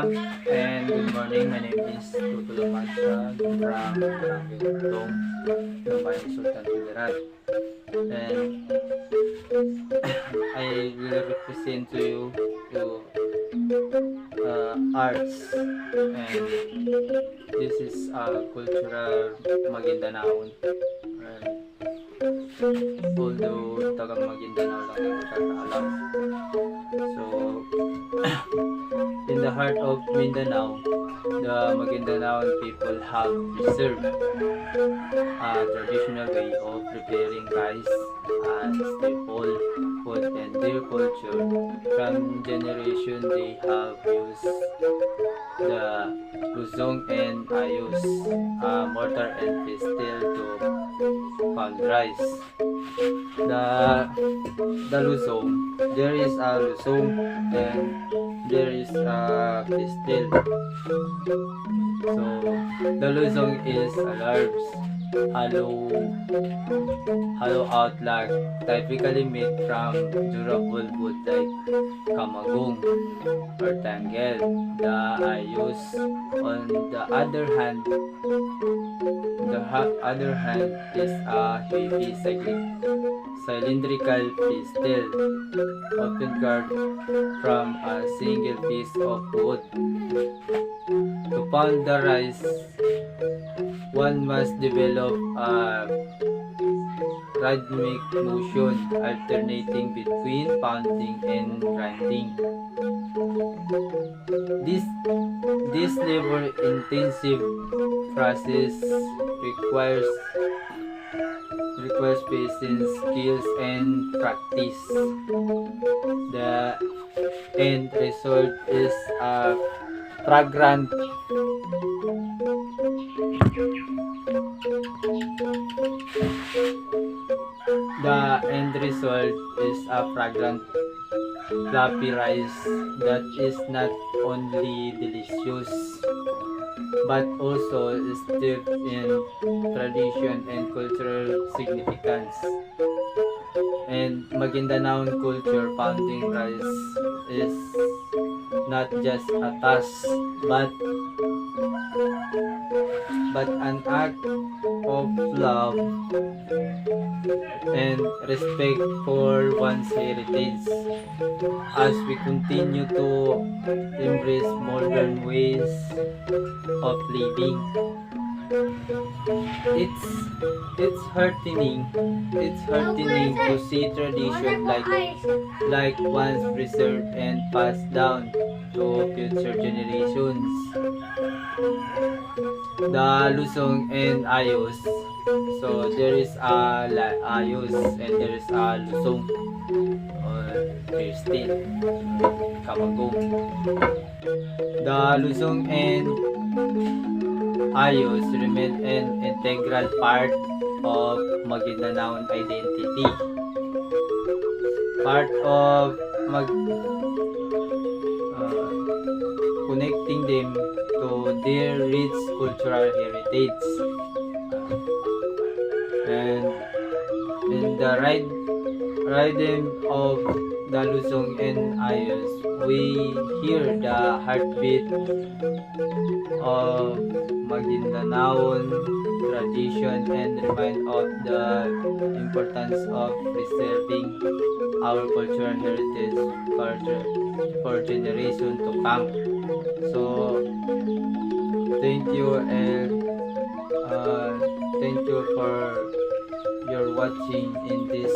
And good morning, my name is Tutulo Mansag from Barangay Tong, Lumbayan, Sultan Kudarat. And I will represent to you to arts, and this is cultural Maguindanaon. And although taga Maguindanao lang ang nakakaalam. So in the heart of Mindanao, the Maguindanaon people have preserved a traditional way of preparing rice as staple food and their culture. From generation, they have used the luzong and ayos, mortar and pestle to pound rice. The luzong, there is a luzong and there is a pestle. So the luzong is a large hollow out log typically made from durable wood like kamagong or tangle. The ayos, on the other hand, is a heavy cylindrical pestle, often carved from a single piece of wood. To pound the rice, one must develop a rhythmic motion alternating between pounding and grinding. This labor-intensive process requires patience, skills, and practice. The end result is a fragrant fluffy rice that is not only delicious but also steeped in tradition and cultural significance. And Maguindanaon culture, pounding rice is not just a task but an act of love and respect for one's heritage. As we continue to embrace modern ways of living, it's heartening to see tradition like once preserved and passed down to future generations. The luzong and ayos. So there is a ayos and there is a luzong or pestle, kamagong. The luzong and ayos remain an integral part of Maguindanaon identity. Part of connecting them to their rich cultural heritage. And in the rhythm of the luzong and ayos, we hear the heartbeat of Maguindanaon tradition and remind of the importance of preserving our cultural heritage for generation to come. So thank you, and thank you for your watching in this